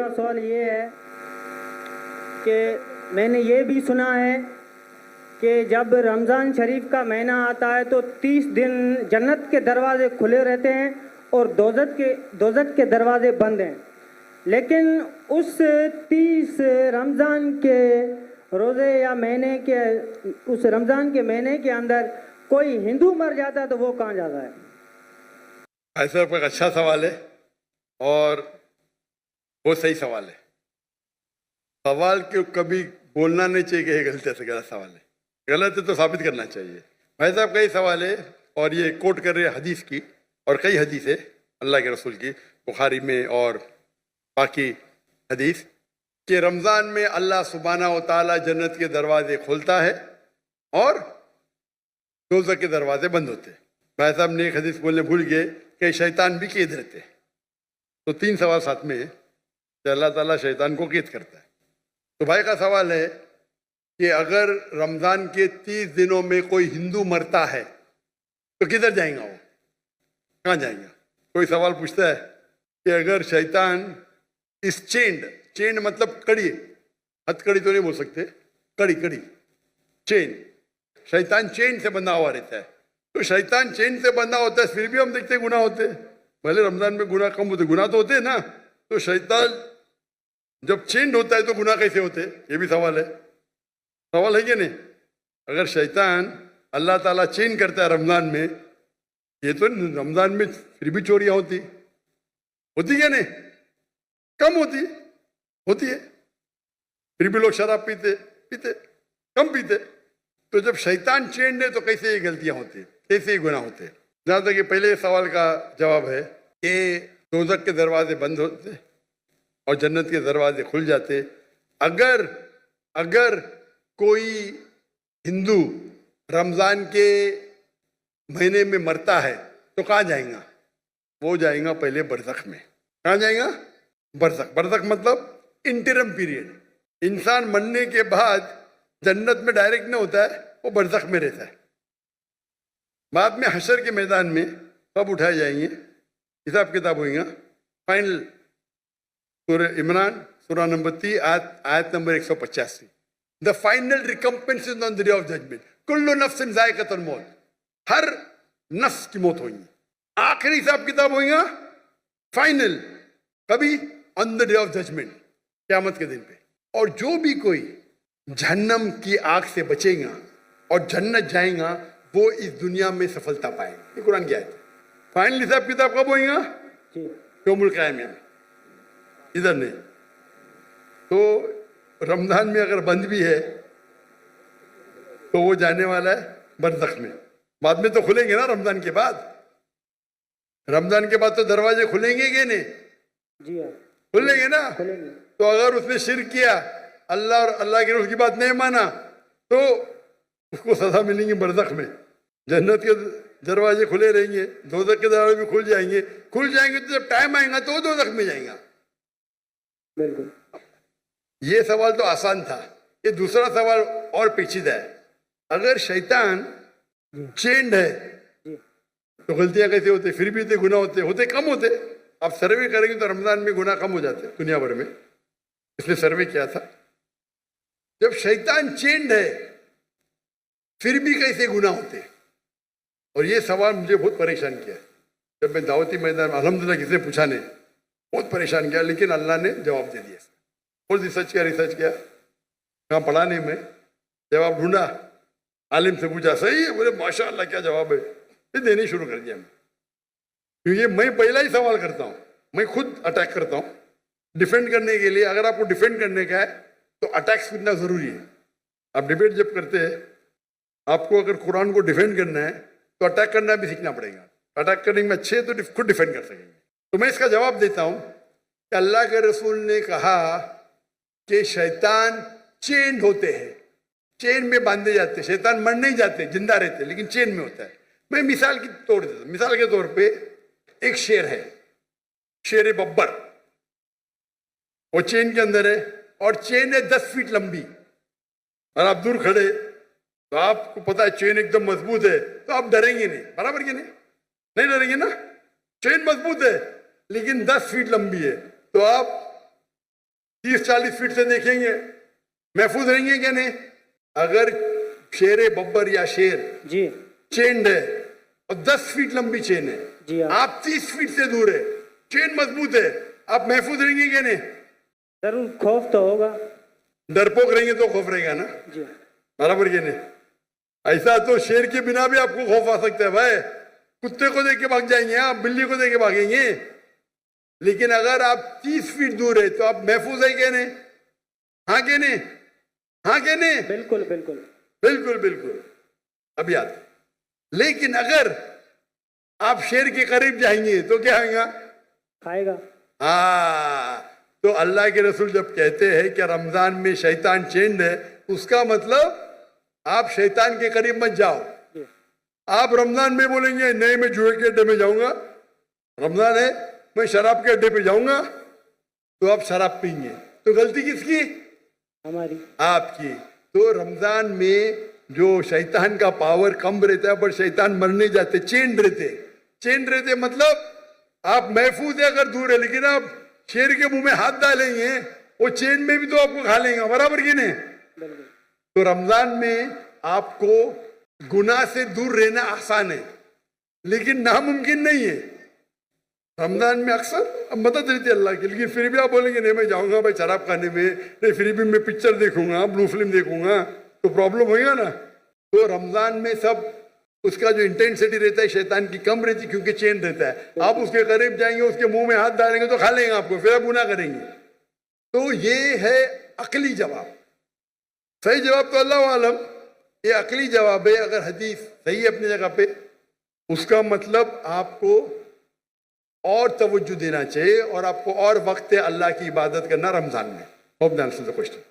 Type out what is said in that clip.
मेरा सवाल ये है कि मैंने ये भी सुना है कि जब रमज़ान शरीफ का महीना आता है तो 30 दिन जन्नत के दरवाजे खुले रहते हैं और दोज़ख के दरवाजे बंद हैं, लेकिन उस 30 रमज़ान के रोज़े या महीने के उस रमज़ान के महीने के अंदर कोई हिंदू मर जाता है तो वो कहाँ जाता है? ऐसा एक अच्छा सवाल है और वो सही सवाल है। सवाल क्यों कभी बोलना नहीं चाहिए कि ये गलत है, गलत सवाल है, गलत है तो साबित करना चाहिए। भाई साहब कई सवाल है और ये कोट कर रहे हैं हदीस की, और कई हदीस है अल्लाह के रसूल की, बुखारी में और बाकी हदीस कि रमज़ान में अल्लाह सुब्हानहू व तआला जन्नत के दरवाजे खोलता है और दोज़ख के दरवाजे बंद होते हैं। भाई साहब ने एक हदीस बोलने भूल गए कि शैतान भी कैद रहते हैं। तो 3 सवाल साथ में है कि अल्लाह ताला शैतान को कैद करता है। तो भाई का सवाल है कि अगर रमज़ान के 30 दिनों में कोई हिंदू मरता है तो किधर जाएगा, वो कहाँ जाएगा? कोई सवाल पूछता है कि अगर शैतान इस चेन मतलब कड़ी, हथकड़ी तो नहीं बोल सकते, कड़ी चेन, शैतान चेन से बंधा हुआ रहता है। तो शैतान चेन से बंधा होता है, फिर भी हम देखते गुनाह होते हैं। भले रमजान में गुनाह कम होते, गुनाह तो होते हैं ना। तो शैतान जब चेन होता है तो गुनाह कैसे होते हैं, ये भी सवाल है कि नहीं? अगर शैतान अल्लाह ताला चेन करता है रमजान में, ये तो रमजान में फिर भी चोरियां होती क्या नहीं? कम होती है, फिर भी लोग शराब पीते कम पीते। तो जब शैतान चेन है तो कैसे ये गलतियां होती है, कैसे ये गुनाह होते हैं? जहां तक कि पहले सवाल का जवाब है कि दोज़ख के दरवाजे बंद होते और जन्नत के दरवाजे खुल जाते। अगर कोई हिंदू रमजान के महीने में मरता है तो कहाँ जाएगा? वो जाएगा पहले बरज़ख में। कहाँ जाएगा? बरज़ख मतलब इंटरम पीरियड। इंसान मरने के बाद जन्नत में डायरेक्ट नहीं होता है, वो बरज़ख में रहता है। बाद में हशर के मैदान में कब उठाए जाएंगे, हिसाब किताब होगा। फाइनल सूरह इमरान सूरह नंबर 3 आयत number 185। The final recompense is on the day of judgement. कुल्लु नफ्सिन ज़ाइक़तुल मौत, हर नफ्स की मौत होगी। आखिरी हिसाब किताब होगा फाइनल, कभी? On the day of judgement, क़यामत के दिन पे। और जो भी कोई जहन्नम की आग से बचेगा और जन्नत जाएगा, वो इस दुनिया में सफलता पाएगा। ये कुरान की आयत है। फाइनल हिसाब किताब कब होगा? यौमुल क़यामह में, इधर नहीं। तो रमजान में अगर बंद भी है तो वो जाने वाला है बरज़ख में। बाद में तो खुलेंगे ना, रमजान के बाद तो दरवाजे खुलेंगे कि नहीं? जी हाँ, खुलेंगे ना। तो अगर उसने शिर्क किया, अल्लाह और अल्लाह के रसूल की बात नहीं माना, तो उसको सजा मिलेंगी बरज़ख में। जन्नत के दरवाजे खुले रहेंगे, दोज़ख के दरवाजे भी खुल जाएंगे तो जब टाइम आएगा तो वो दोज़ख में जाएगा। बिल्कुल। ये सवाल तो आसान था। ये दूसरा सवाल और पेचीदा है। अगर शैतान चेंड है तो गलतियां कैसे होते, फिर भी इतने गुनाह होते कम होते? आप सर्वे करेंगे तो रमजान में गुनाह कम हो जाते दुनिया भर में। इसने सर्वे किया था, जब शैतान चेंड है फिर भी कैसे गुनाह होते? और ये सवाल मुझे बहुत परेशान किया। जब मैं दावती मैदान में अल्हम्दुलिल्लाह किसने पूछा नहीं, बहुत परेशान किया, लेकिन अल्लाह ने जवाब दे दिया। बहुत रिसर्च किया, कहाँ पढ़ा नहीं मैं, जवाब ढूंढा, आलिम से पूछा, सही है, बोले माशाअल्लाह क्या जवाब है। फिर देने शुरू कर दिया मैं, क्योंकि मैं पहला ही सवाल करता हूँ, मैं खुद अटैक करता हूँ डिफेंड करने के लिए। अगर आपको डिफेंड करने का है तो अटैक सीखना जरूरी है। आप डिबेट जब करते हैं, आपको अगर कुरान को डिफेंड करना है तो अटैक करना भी सीखना पड़ेगा। अटैक करने में अच्छे तो खुद डिफेंड कर सकेंगे। तो मैं इसका जवाब देता हूँ कि अल्लाह के रसूल ने कहा कि शैतान चेन होते हैं, चेन में बांधे जाते हैं। शैतान मर नहीं जाते, जिंदा रहते, लेकिन चेन में होता है। मैं मिसाल के तौर पे एक शेर है, शेर बब्बर, वो चेन के अंदर है और चेन है 10 फीट लंबी, और आप दूर खड़े तो आपको पता है चेन एकदम मजबूत है, तो आप डरेंगे नहीं, बराबर के नहीं डरेंगे ना। चेन मजबूत है लेकिन 10 फीट लंबी है, तो आप 30-40 फीट से देखेंगे, महफूज रहेंगे क्या नहीं? अगर शेर बब्बर या शेर जी चेन्ड है और 10 फीट लंबी चेन है, जी हाँ। आप 30 फीट से दूर है, चेन मजबूत है, आप महफूज रहेंगे क्या नहीं? जरूर खौफ तो होगा। डरपोक रहेंगे तो खौफ रहेगा ना, जी बराबर क्या नहीं? ऐसा तो शेर के बिना भी आपको खौफ आ सकता है भाई, कुत्ते को देख के भाग जाएंगे आप, बिल्ली को देख के भागेंगे। लेकिन अगर आप 30 फीट दूर है तो आप महफूज है क्या नहीं? हाँ क्या नहीं? हाँ क्या नहीं? बिल्कुल बिल्कुल बिल्कुल बिल्कुल। अब याद, लेकिन अगर आप शेर के करीब जाएंगे तो क्या होगा? खाएगा। हाँ, तो अल्लाह के रसूल जब कहते हैं कि रमजान में शैतान चेंड है, उसका मतलब आप शैतान के करीब मत जाओ। जी आप रमजान में बोलेंगे नहीं मैं जुए के अड्डे में जाऊंगा, रमजान है मैं शराब के अड्डे पे जाऊंगा, तो आप शराब पीएंगे, तो गलती किसकी? हमारी। आपकी। तो रमजान में जो शैतान का पावर कम रहता है, पर शैतान मरने जाते, चेंड रहते, चेंड रहते मतलब आप महफूज है अगर दूर है, लेकिन आप शेर के मुंह में हाथ डालेंगे वो चेन में भी तो आपको खा लेंगे, बराबर की नहीं? बिल्कुल। तो रमजान में आपको गुनाह से दूर रहना आसान है, लेकिन नामुमकिन नहीं है। रमजान में अक्सर मदद रहती है अल्लाह की, लेकिन फिर भी आप बोलेंगे नहीं मैं जाऊंगा भाई शराब खाने में, नहीं फिर भी मैं पिक्चर देखूंगा, ब्लू फिल्म देखूंगा, तो प्रॉब्लम होगा ना। तो रमजान में सब उसका जो इंटेंसिटी रहता है शैतान की कम रहती, क्योंकि चेन रहता है। आप उसके करीब जाएंगे, उसके मुंह में हाथ डालेंगे तो खा लेंगे आपको, फिर आप गुनाह करेंगे। तो ये है अकली जवाब। सही जवाब तो अल्लाह आलम, ये अकली जवाब है। अगर हदीस सही है अपनी जगह पे, उसका मतलब आपको और तवज्जो देना चाहिए और आपको और वक्त है अल्लाह की इबादत करना रमजान में। Hope the answer the question.